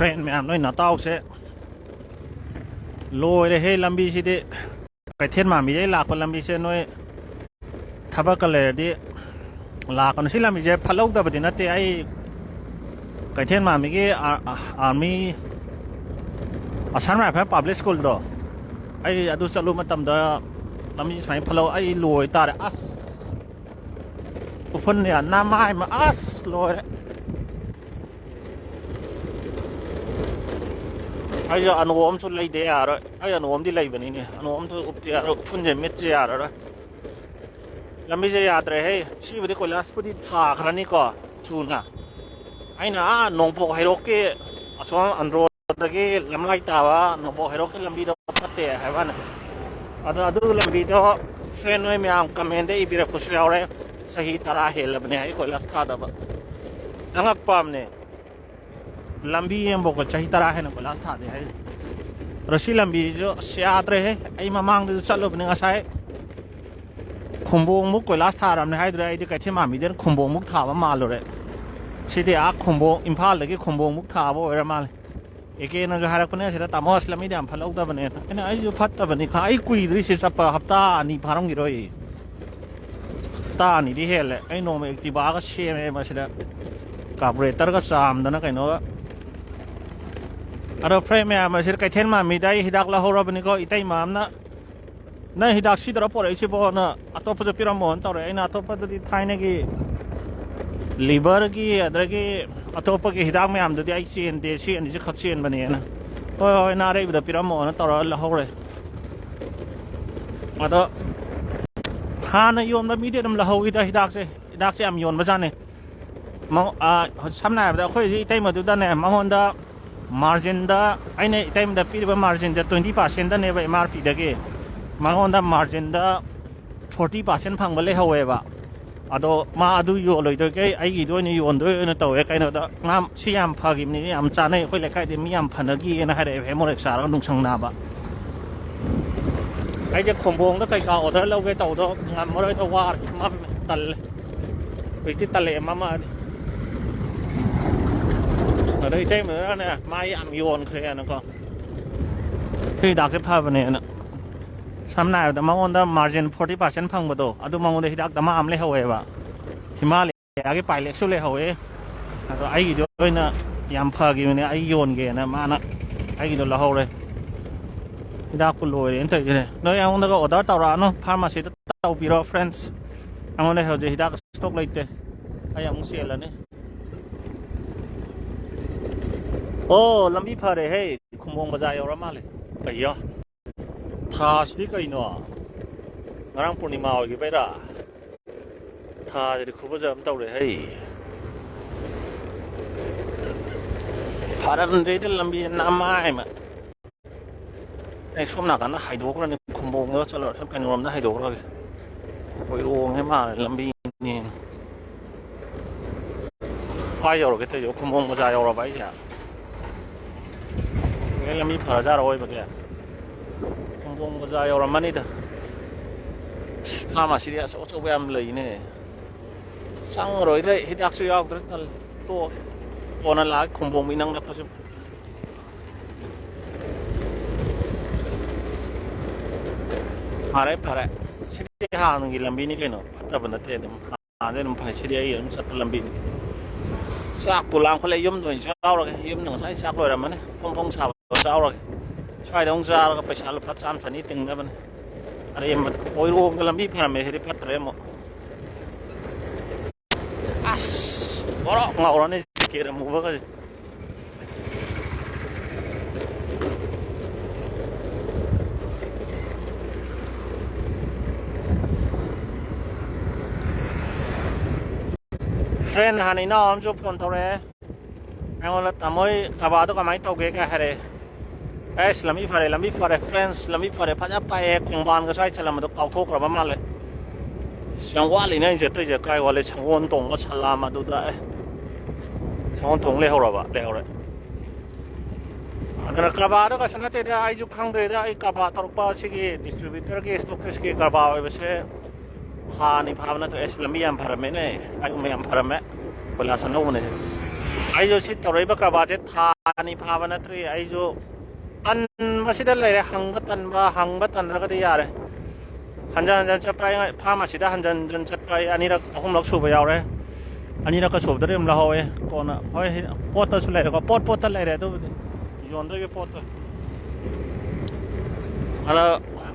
friend แม่น้อยหน้าเต้าเสลอยเลยเฮ้ยลำบีสิเดไปเทียนมามีได้หลักคนลำบีเสน้อยทับกันเลยดิหลักคนสิลำบีเจพะโลกแต่ประเด็นนั้นที่ไอ้ไปเทียนมามีกี่มีอาสามาเพื่อ public school ต่อไอ้อดูสรุปมาทำเด้อลำบีสมัยพะโลไอ้ลอยตาเดอัสทุกคนเนี่ยหน้าไม้มาอัสลอยไอ้เจ้าอนุวมสุดเลยเดียร์ไอ้อนุวมที่เลยแบบนี้เนี่ยอนุวมที่อุปเดียร์ฟุ้งเจมิดเจียร์แล้วไม่ใช่ยาตระเฮ้ชีวิตคนละสปุติท่าครั้งนี้ก็ชูน่ะไอ้น่ะน้องพกไฮโรเก้ช่วงอันโรตะกี้ลำไส้ตาวะน้องพกไฮโรเก้ลำบีดพัดเตะให้บ้านಅದುลำบีดเฟนไว้มีอังคอมเมนต์ได้อีบีร์คุชเอาเลยสหิตระเฮลแบบนี้ไอ้คนละสตาร์ดับอังกัปปามเนี่ยลำบียังบอกว่าสหิตระเฮนะคนละสตาร์ดับรถลำบีजो सियात रहेไอ้มามังดูจัลลบเนี่ยใช่คุมบงมุกคนละสตาร์ดับเนี่ยให้ดูไอ้ที่ใครที่มามีเดินคุมบงมุกถาวมาเลยสิเดียคุมบงอิมพาลเลยก็คุมบงมุกถาวเวลามาเลยเอกนั่นก็หารักคนนี้สิเราตามว่าสลามีเดียมพลังตัวเนี่ยไอ้ยูพัดตัวเนี่ยข้าไอ้คุยดูสิสัปดาห์ฮับตานี่พารงกิโรยตานี่ที่เฮลไอ้โนมเอกที่บ้าก็เชื่อไหมมาสิละกับเรตเตอร์ก็สามดังนั้นไอ้โน่อะไรเฟรมเนี่ยมาสิละใครเทนมามีได้ฮิดักละหัวเราเป็นก็อีไตมามนะนั่นฮิดักสิดเราพอไอ้ชิบะนะอัตโตปัจจุบันมองต่อเลยไอ้น่ะอัตโตปัจจุบันไทยเนี่ยกี่ลิเบอร์กี่อะไรกี่อัตโตปัจจุบันฮิดักไม่อามดูที่ไอ้เชียนเดชีอันนี้จะขัดเชียนแบบนี้นะโอ้ยน่าเรียบแต่พิรามอนต่อละหัวเลยอัตโตฮานะโยมแล้วมีเดียนละหัวฮิดักเสียมโยนมาจันเนี่ยมองทำไหนแบบค่อยที่ไต้มาดูด้านเนี่ยมองด้าmargin ด้าไอ้เนี่ยไต้มาดูปีเดียว margin ด้า20%ด้านเนี่ยไป MRP เด็กมองด้า margin ด้า40%พังไปเลยหัวเองว่ะอะดูมาดูโยเลยตัวแกไอ้กี่ด้วยนี่โยนด้วยนี่ตัวไอ้เนี่ยด้างามชี้ยามพากิมนี่ยามจานเนี่ยค่อยเล็กไอ้เดี๋ยวมียามพันกี้นะให้ได้เห็นหมดเอกสารก็นุ่งช่างนาบะไอ้เจ้าขมบงแล้วไก่เก่าเธอเราไก่เต่าตัวงามมาเลยตัวว่ามาตันไปที่ทะเลมาอะไรเต็มเลยนะไม้อัมโยนเคลียร์นะก็ที่ดักที่ภาพเนี่ยนะทำไหนแต่มองว่า margin 40%พังหมดตัวอะดูมองว่าที่ดักแต่มาอัมเล่หัวเองว่ะที่มาเลยไอ้ไปเล็กสุดเลยหัวเองแล้วไอ้กี่ด้วยนะยามพากี่เนี่ยไอ้โยนเกนะมานะไอ้กี่ตัวละหัวเลยที่ดักคุณรวยเห็นตัวเนี่ยโดยเอาเงินก็อดต่อร้านเนาะพามาสิต่อปีรอ friends เอาเงินเขาจะที่ดักสต็อกเลยเต้ไอ้ยังมุ้งเสียแล้วเนี่ยโอ้ลำบีพาเลยเฮ้ยคุมวงบาจายอรามาเลยไปยะท่าสิกันเนาะงานปุ่นิมาเอากี่ไปละท่าจะคุบจะไม่ต้องเลยเฮ้ยพาดันเรื่องลำบีน้ำไม้มาไอ้ช่วงหนักกันนะไฮโดรกันนี่คุมวงเนาะตลอดทั้งเป็นรวมนะไฮโดรเลยโอ้ยรวงให้มากเลยลำบีนี่พายอร์ก็เตยคุมวงบาจายอราไปจ้ะงั้นมีพาราจาร์โอ้ยแบบนี้คงก็จะยอมมันนี่เถอะพามาสิเดียสโอ้โหเวมเลยเนี่ยสังรอยได้ฮิตอักษรยาวตัวตัวนั้นละคงมีนังกับตัวชิบพาร์สิเดียหาหนึ่งกิลลัมบินี่เลยเนาะแต่เป็นนั่นเองหาได้หนึ่งพันสิเดียยังสัตว์ลัมบินสักปุลังคนเลยยุ่มตัวเช้าเลยยุ่มหนึ่งใช้สักเลยมันเนี่ยพงชาวเช้าเลยใช่ต้องจ่ายก็ไปชาร์ลพระจามชนิดตึงนะมันอะไรมันโอ้ยรวมกันลำบีพาไม่ให้พัดเรมอัสบอลเงาเนี่ยเกี่ยมูฟก็เฟรนด์ฮันนี่น้องจุบคนตัวเร่ไอ้คนละทำไมขับรถก็ไม่ตกเกะแค่เร่ไอ้ลำบีฟาร์เฟรนด์ลำบีฟาร์พัดไปคงบ้านก็ใช้ฉลามมาดูเขาทุกข์ระบำมาเลยช่างว่าเลยเนี่ยจะตื่นจะใกล้ว่าเลยช่างวันตรงก็ฉลามมาดูได้ช่างวันตรงเลี้ยวระบะเลี้ยวเลยอันนั้นกระบะแล้วก็ฉันนั่นเดี๋ยวไอ้จุกขังเดี๋ยวไอ้กระบะตรุปาชิกีดิสทริบิวเตอร์กีสต็อกสกีกระบะไอ้เบสพานี่พามันตัวลำบีอัมพาร์เมเนี่ยไอ้ไม่อัมพาร์เมคนละสนุกเนี่ย ꯑꯩꯁꯨ ꯁꯤ ꯇꯧꯔꯛꯏꯕ ꯀꯔꯕꯥꯔꯁꯦ ꯊꯥ ꯑꯅꯤ ꯐꯥꯕ ꯅꯠꯇ꯭ꯔꯤ ꯑꯩꯁꯨ ꯇꯟꯕꯁꯤꯗ ꯂꯩꯔꯦ ꯍꯪꯕ ꯇꯟꯗ꯭ꯔꯒꯗꯤ ꯌꯥꯔꯦ ꯍꯟꯖꯟ ꯍꯟꯖꯟ ꯆꯠꯄ ꯑꯩ ꯐꯥꯔꯃꯥꯁꯤꯗ ꯍꯟꯖꯟ ꯍꯟꯖꯟ ꯆꯠꯄ ꯑꯩ ꯑꯅꯤꯔꯛ ꯑꯍꯨꯝꯂꯛ ꯁꯨꯕ ꯌꯥꯎꯔꯦ ꯑꯅꯤꯔꯛꯀ ꯁꯨꯕꯗꯗꯤ ꯑꯗꯨꯝ ꯂꯧꯍꯧꯋꯦ ꯀꯣꯟꯅ ꯍꯣꯏ ꯄꯣꯠꯇꯁꯨ ꯂꯩꯔꯦꯀꯣ ꯄꯣꯠꯇ ꯂꯩꯔꯦ ꯑꯗꯨꯕꯨꯗꯤ ꯌꯣꯟꯗꯣꯏꯒꯤ ꯄꯣꯠꯇꯣ ꯑꯗ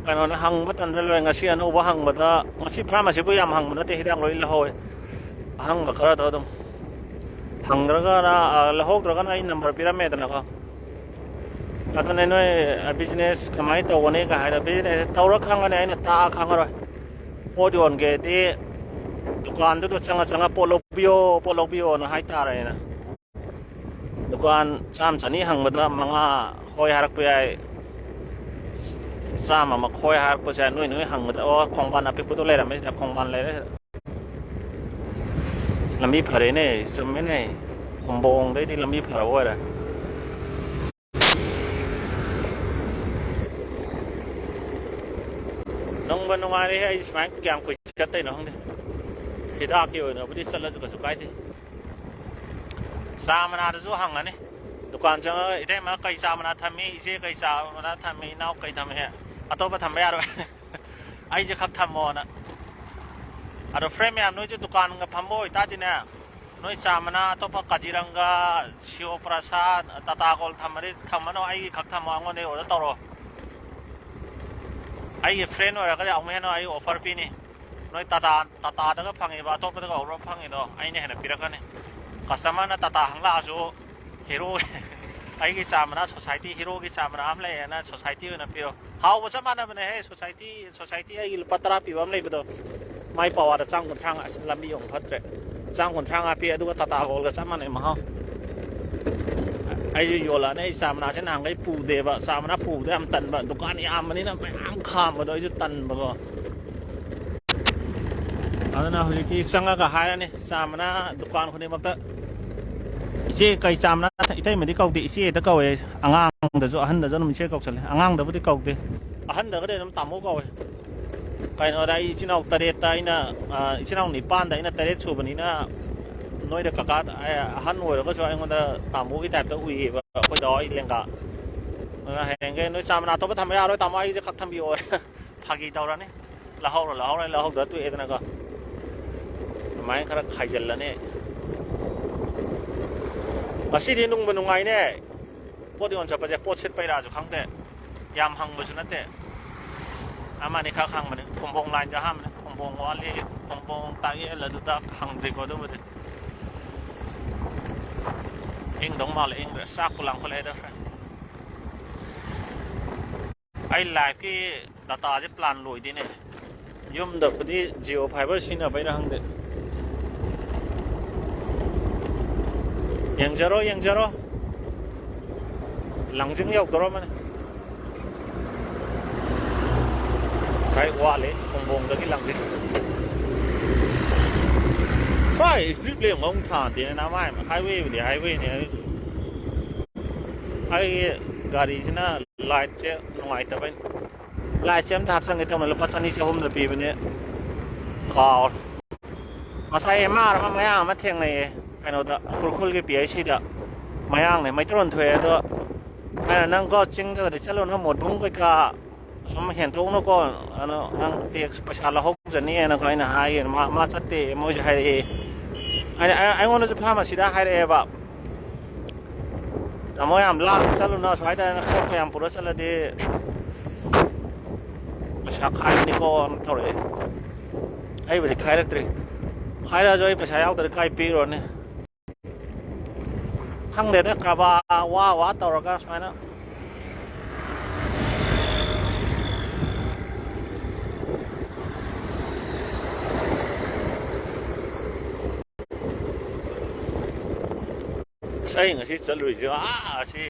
ꯀꯩꯅꯣꯅꯦ ꯍꯪꯕ ꯇꯟꯗ꯭ꯔ ꯂꯣꯏꯔꯦ ꯉꯁꯤ ꯑꯅꯧꯕ ꯍꯪꯕꯗ ꯉꯁꯤ ꯐꯥꯔꯃꯥꯁꯤꯕꯨ ꯌꯥꯝ ꯍꯪꯕ ꯅꯠꯇꯦ ꯍꯤꯗꯥꯛ ꯂꯣꯏ ꯂꯧꯍꯧꯋꯦ ꯑꯍꯪꯕ ꯈꯔꯗꯣ ꯑꯗꯨꯝ ꯍꯪꯗ꯭ꯔꯒꯅ ꯂꯧꯍꯧꯗ꯭ꯔꯒꯅ ꯑꯩ ꯅꯝꯕꯔ ꯄꯤꯔꯝꯃꯦꯗꯅꯀꯣ ꯑꯗꯨꯅꯦ ꯅꯣꯏ ꯕꯤꯖꯤꯅꯦꯁ ꯀꯃꯥꯏꯅ ꯇꯧꯒꯅꯤꯒ ꯍꯥꯏꯔ ꯕꯤꯖꯤꯅꯦꯁ ꯇꯧꯔ ꯈꯪꯒꯅꯤ ꯑꯩꯅ ꯇꯥꯛꯑ ꯈꯪꯉꯔꯣꯏ ꯄꯣꯠ ꯌꯣꯟꯒꯦꯗꯤ ꯗꯨꯀꯥꯟꯗꯨꯗ ꯆꯪꯉ ꯄꯣꯠ ꯂꯧꯕꯤꯌꯣꯅ ꯍꯥꯏꯇꯥꯔꯦꯅ ꯗꯨꯀꯥꯟ ꯆꯥꯝꯃ ꯆꯅꯤ ꯍꯪꯕꯗ ꯃꯉꯥ ꯍꯣꯏ ꯍꯥꯏꯔꯛꯄ ꯌꯥꯏ ꯆꯥꯝꯃ ꯃꯈꯣꯏ ꯍꯥꯏꯔꯛꯄꯁꯦ ꯅꯣꯏ ꯍꯪꯕꯗ ꯑꯣ ꯈꯣꯡꯕꯥꯟ ꯑꯄꯤꯛꯄꯗꯣ ꯂꯩꯔꯝꯃꯦ ꯁꯤꯗ ꯈꯣꯡꯕꯥꯟ ꯂꯩꯔꯦ ꯂꯝꯕꯤ ꯐꯔꯦꯅꯦ ꯆꯨꯝꯃꯦꯅꯦ ꯈꯨꯝꯕꯣꯡꯗꯩꯗꯤ ꯂꯝꯕꯤ ꯐꯔꯕ ꯑꯣꯏꯔꯦ ꯅꯨꯡꯕ ꯅꯨꯡꯉꯥꯏꯔꯦ ꯑꯩ ꯁꯨꯃꯥꯏꯅ ꯀꯌꯥꯝ ꯀꯨꯏ ꯆꯠꯇꯣꯏꯅꯣ ꯈꯪꯗꯦ ꯍꯤꯗꯥꯛꯀꯤ ꯑꯣꯏꯅꯕꯨꯗꯤ ꯆꯠꯂꯁꯨ ꯀꯩꯁꯨ ꯀꯥꯏꯗꯦ ꯆꯥ ꯃꯅꯥꯗꯁꯨ ꯍꯪꯉꯅꯤ ꯗꯨꯀꯥꯟ ꯆꯪꯉꯒ ꯏꯇꯩꯃ ꯀꯩ ꯆꯥ ꯃꯅꯥ ꯊꯝꯃꯤ ꯏꯆꯦ ꯀꯩ ꯆꯥ ꯃꯅꯥ ꯊꯝꯃꯤ ꯏꯅꯥꯎ ꯀꯩ ꯊꯝꯃꯤ ꯑꯇꯣꯞꯄ ꯊꯝꯕ ꯌꯥꯔꯣꯏ ꯑꯩꯁꯦ ꯈꯛ ꯊꯝꯃꯣꯅ ꯑꯗꯣ ꯐ꯭ꯔꯦꯟ ꯃꯌꯥꯝ ꯅꯣꯏꯁꯨ ꯗꯨꯀꯥꯟꯒ ꯐꯝꯕ ꯑꯣꯏꯇꯥꯔꯗꯤꯅꯦ ꯅꯣꯏ ꯆꯥ ꯃꯅꯥ ꯑꯇꯣꯞꯄ ꯀꯥꯖꯤꯔꯪꯒ ꯁꯤꯌꯣ ꯄ꯭ꯔꯁꯥꯗ ꯇꯥꯇꯥ ꯒꯣꯜ ꯊꯝꯃꯗꯤ ꯊꯝꯃꯅꯣ ꯑꯩꯒꯤ ꯈꯛ ꯊꯝꯃꯣ ꯑꯩꯉꯣꯟꯗꯒꯤ ꯑꯣꯔꯗꯔ ꯇꯧꯔꯣ ꯑꯩꯒꯤ ꯐ꯭ꯔꯦꯟ ꯑꯣꯏꯔꯒꯗꯤ ꯑꯃꯨꯛ ꯍꯦꯟꯅ ꯑꯩ ꯑꯣꯐꯔ ꯄꯤꯅꯤ ꯅꯣꯏ ꯇꯥꯇꯥꯗꯒ ꯐꯪꯉꯤꯕ ꯑꯇꯣꯞꯄꯗꯒ ꯑꯣꯐꯔ ꯐꯪꯉꯤꯗꯣ ꯑꯩꯅ ꯍꯦꯟꯅ ꯄꯤꯔꯛꯀꯅꯤ ꯀꯁꯇꯃꯔꯅ ꯇꯥꯇꯥ ꯍꯪꯂꯛꯑꯁꯨ ꯍꯤꯔꯣ ꯑꯩꯒꯤ ꯆꯥ ꯃꯅꯥ ꯁꯣꯁꯥꯏꯇꯤ ꯍꯤꯔꯣꯒꯤ ꯆꯥ ꯃꯅꯥ ꯑꯃ ꯂꯩꯌꯦꯅ ꯁꯣꯁꯥꯏꯇꯤ ꯑꯣꯏꯅ ꯄꯤꯔꯣ ꯍꯥꯎꯕ ꯆꯞ ꯃꯥꯟꯅꯕꯅꯦꯍꯦ ꯁꯣꯁꯥꯏꯇꯤ ꯑꯩꯒꯤ ꯂꯨꯄꯥ 10 ꯄꯤꯕ ꯑꯃ ꯂꯩꯕꯗꯣ ꯃꯥꯏ ꯄꯋꯥꯗ ꯆꯥꯝ 30 ꯑꯁ ꯂꯝꯕꯤ ꯌꯣꯡ ꯐꯠꯇ꯭ꯔꯦ ꯆꯥꯝ 30 ꯄꯤ ꯑꯗꯨꯒ ꯇꯥꯇꯥ ꯒꯣꯜꯒ ꯆꯞ ꯃꯥꯟꯅꯩ ꯃꯍꯥꯎ ꯑꯩꯁꯨ ꯌꯣꯜꯂꯛꯑꯅꯤ ꯑꯩ ꯆꯥ ꯃꯅꯥꯁꯦ ꯅꯍꯥꯟꯈꯩ ꯄꯨꯗꯦꯕ ꯆꯥ ꯃꯅꯥ ꯄꯨꯕꯗ ꯌꯥꯝ ꯇꯟꯕ ꯗꯨꯀꯥꯟ ꯌꯥꯝꯕꯅꯤꯅ ꯃꯌꯥꯝ ꯈꯥꯝꯕꯗꯣ ꯑꯩꯁꯨ ꯇꯟꯕꯀꯣ ꯑꯗꯨꯅ ꯍꯧꯖꯤꯛꯇꯤ ꯆꯪꯉꯒ ꯍꯥꯏꯔꯅꯤ ꯆꯥ ꯃꯅꯥ ꯗꯨꯀꯥꯟ ꯈꯨꯗꯤꯡꯃꯛꯇ ꯏꯆꯦ ꯀꯩ ꯆꯥ ꯃꯅꯥ ꯏꯇꯩꯃꯗꯤ ꯀꯧꯗꯦ ꯏꯆꯦꯗ ꯀꯧꯋꯦ ꯑꯉꯥꯡꯗꯁꯨ ꯑꯍꯟꯗꯁꯨ ꯑꯗꯨꯝ ꯏꯆꯦ ꯀꯧꯁꯜꯂꯦ ꯑꯉꯥꯡꯗꯕꯨꯗꯤ ꯀꯧꯗꯦ ꯑꯍꯟꯗꯒꯗꯤ ꯑꯗꯨꯝ ꯇꯥꯃꯣ ꯀꯧꯋꯦ ꯀꯩꯅꯣꯗ ꯑꯩ ꯏꯆꯤꯜ ꯏꯅꯥꯎ 7ꯇ ꯑꯩꯅ ꯏꯆꯤꯜ ꯏꯅꯥꯎ 9ꯗ ꯑꯩꯅ 8 ꯁꯨꯕꯅꯤꯅ ꯅꯣꯏꯗ ꯀꯀꯥ ꯑꯍꯟ ꯑꯣꯏꯔꯒꯁꯨ ꯑꯩꯉꯣꯟꯗ ꯇꯥꯃꯣꯒꯤ ꯇꯥꯏꯞꯇ ꯎꯏꯌꯦꯕ ꯑꯩꯈꯣꯏ ꯑꯩ ꯂꯦꯡꯒꯥ ꯍꯌꯦꯡꯒꯩ ꯅꯣꯏ ꯆꯥ ꯃꯅꯥ ꯑꯇꯣꯞꯄ ꯊꯝꯕ ꯌꯥꯔꯣꯏ ꯇꯥꯃꯣ ꯑꯩꯁꯦ ꯈꯛ ꯊꯝꯕꯤꯌꯣ ꯐꯥꯒꯤ ꯇꯧꯔꯅꯤ ꯂꯧꯍꯧꯗ꯭ꯔ ꯇꯣꯛꯑꯦꯗꯅꯀꯣ ꯑꯗꯨꯃꯥꯏꯅ ꯈꯔ ꯈꯥꯏꯖꯤꯜꯂꯅꯤ ꯉꯁꯤꯗꯤ ꯅꯨꯡꯕ ꯅꯨꯡꯉꯥꯏꯅꯦ ꯄꯣꯠ ꯌꯣꯟ ꯆꯠꯄꯁꯦ ꯄꯣꯠ ꯁꯤꯠꯄꯩꯔꯥꯁꯨ ꯈꯪꯗꯦ ꯌꯥꯝ ꯍꯪꯕꯁꯨ ꯅꯠꯇꯦ ꯑꯃꯅꯤ ꯈꯛ ꯍꯪꯕꯅꯤ ꯈꯨꯝꯕꯣꯡ ꯂꯥꯏꯟꯁꯦ ꯑꯍꯥꯟꯕꯅꯤ ꯈꯨꯝꯕꯣꯡ ꯋꯥꯠꯂꯤ ꯈꯨꯝꯕꯣꯡ ꯇꯥꯛꯌꯦꯜ ꯑꯗꯨꯗ ꯍꯪꯗ꯭ꯔꯤꯀꯣ ꯑꯗꯨꯕꯨꯗꯤ ꯏꯪꯗꯧ ꯃꯥꯜꯂꯦ ꯏꯪꯗ꯭ꯔꯦ ꯆꯥꯛꯄꯨ ꯂꯥꯡꯈꯠꯂꯛꯑꯦꯗ ꯐ꯭ꯔꯦꯟ ꯑꯩ ꯂꯥꯏꯐꯀꯤ ꯗꯇꯥꯁꯦ ꯄ꯭ꯂꯥꯟ ꯂꯣꯏꯗꯣꯏꯅꯦ ꯌꯨꯝꯗꯕꯨꯗꯤ ꯖꯤꯑꯣ ꯐꯥꯏꯕꯔ ꯁꯤꯖꯤꯟꯅꯕꯩꯔꯥ ꯈꯪꯗꯦ ꯌꯦꯡꯖꯔꯣ ꯂꯥꯡꯖꯤꯡ ꯌꯧꯗꯣꯔꯝꯃꯅꯤ ꯈꯔ ꯋꯥꯠꯂꯤ ꯈꯨꯝꯕꯣꯡꯗꯒꯤ ꯂꯥꯡꯖꯤꯡ ꯁ꯭ꯋꯥꯏ ꯏꯁꯇ꯭ꯔꯤꯠ ꯂꯦꯝꯄ ꯑꯃꯨꯛ ꯊꯥꯟꯗꯦꯅ ꯅꯃꯥꯏ ꯍꯥꯏꯋꯦꯕꯨꯗꯤ ꯍꯥꯏꯋꯦꯅꯦ ꯑꯩꯒꯤ ꯒꯥꯔꯤꯁꯤꯅ ꯂꯥꯏꯠꯁꯦ ꯅꯨꯡꯉꯥꯏꯇꯕꯩꯅꯤ ꯂꯥꯏꯠꯁꯦ ꯑꯝꯇ ꯍꯥꯞꯆꯟꯒꯦ ꯇꯧꯅ ꯂꯨꯄꯥ 200-300 ꯄꯤꯕꯅꯦ ꯀꯥꯎꯔꯦ ꯉꯁꯥꯏ MR ꯑꯃ ꯃꯌꯥꯡ ꯑꯃ ꯊꯦꯡꯅꯩꯌꯦ ꯀꯩꯅꯣꯗ ꯈꯨꯔꯈꯨꯜꯒꯤ PICꯗ ꯃꯌꯥꯡꯅꯦ ꯃꯩꯇꯩꯂꯣꯟ ꯊꯣꯛꯑꯦ ꯑꯗꯣ ꯑꯩꯅ ꯅꯪꯀꯣ ꯆꯤꯡꯗꯒꯗꯤ ꯆꯠꯂꯨꯅꯨ ꯃꯣꯠꯕꯨꯡ ꯀꯩꯀꯥ ꯁꯨꯝ ꯍꯦꯟꯇꯣꯛꯎꯅꯨꯀꯣ ꯑꯗꯣ ꯅꯪ ꯇꯦꯛꯁ ꯄꯩꯁꯥ ꯂꯧꯍꯧꯖꯅꯤꯅꯀꯣ ꯑꯩꯅ ꯍꯥꯏꯌꯦ ꯃꯥ ꯆꯠꯇꯦ ꯃꯣꯏꯁꯨ ꯍꯥꯏꯔꯛꯑꯦ ꯑꯩꯉꯣꯟꯗꯁꯨ ꯐꯥꯔꯃꯥꯁꯤꯗ ꯍꯥꯏꯔꯛꯑꯦꯕ ꯇꯥꯃꯣ ꯌꯥꯝ ꯂꯥꯞꯅ ꯆꯠꯂꯨꯅꯨ ꯁ꯭ꯋꯥꯏꯗ ꯄꯣꯠ ꯀꯌꯥꯝ ꯄꯨꯔ ꯆꯠꯂꯗꯤ ꯄꯩꯁꯥ ꯈꯥꯏꯕꯅꯤꯀꯣ ꯇꯧꯔꯛꯑꯦ ꯑꯩꯕꯨꯗꯤ ꯈꯥꯏꯔꯛꯇ꯭ꯔꯤ ꯈꯥꯏꯔꯛꯑꯁꯨ ꯑꯩ ꯄꯩꯁా ꯌꯥꯎꯗ꯭ꯔꯗꯤ ꯀꯥꯏ ꯄꯤꯔꯨꯔꯅꯤ ꯈꯪꯗꯦꯗ ꯀꯔꯕꯥꯔ ꯋꯥ ꯇꯧꯔꯒ ꯁꯨꯃꯥꯏꯅ ꯑꯩ ꯉꯁꯤ ꯆꯠꯂꯨꯏꯁꯦ ꯑꯁꯤ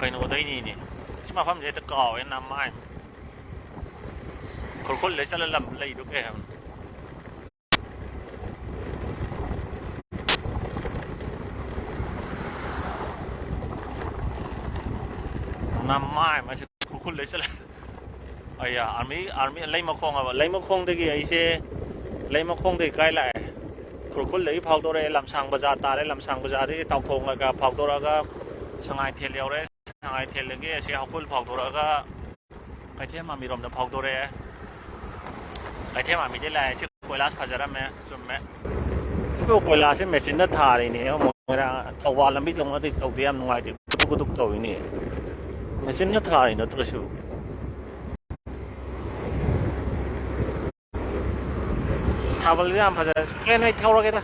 ꯀꯩꯅꯣꯗꯩꯅꯤꯅꯦ ꯁꯤ ꯃꯐꯝꯁꯦ ꯍꯦꯛꯇ ꯀꯥꯎꯋꯦ ꯅꯃꯥꯏ ꯈꯨꯔꯈꯨꯜꯗꯩ ꯆꯠꯂ ꯂꯝ ꯂꯩꯗꯨ ꯀꯩ ꯍꯥꯏꯕꯅꯣ ꯅꯃꯥꯏ ꯃꯁꯤ ꯈꯨꯔꯈꯨꯜꯗꯩ ꯆꯠꯂ ꯑꯥꯔꯃꯤ ꯂꯩꯃꯈꯣꯡ ꯍꯥꯏꯕ ꯂꯩꯃꯈꯣꯡꯗꯒꯤ ꯑꯩꯁꯦ ꯂꯩꯃꯈꯣꯡꯗꯒꯤ ꯀꯥꯏ ꯂꯥꯛꯑꯦ खुरखुल लगी फाउदोरे लमसांग बाजार तारे लमसांग बाजार की तौथोंगा फाउदोरगा Sangai Thiel you're Sangai Thiel लगी ऐसे हकुल फाउदोरगा कैथे मामी रोम फाउदोरे कैथे मामी दे लाए से कोयलास फजरा में चुम्मे तो कोयलास मेसिन था रही नहीं मोरा थवा लंबी लंबी तौदे याम नुंगाई गुदुक तौइनी मेसिन था रही नत्रसु थाबल याम फजरा प्लेन आई थौरगेदा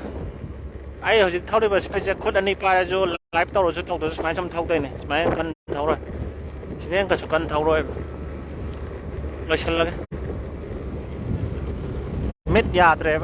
आई हजिक थौरिबा स्पेस खुद अनि पारेजो लाइव तौरजो तौदो स्माइ सम थौदैने स्माइ कन थौरो सिदें कसु कन थौरो लोइसलगे मिट याद्रे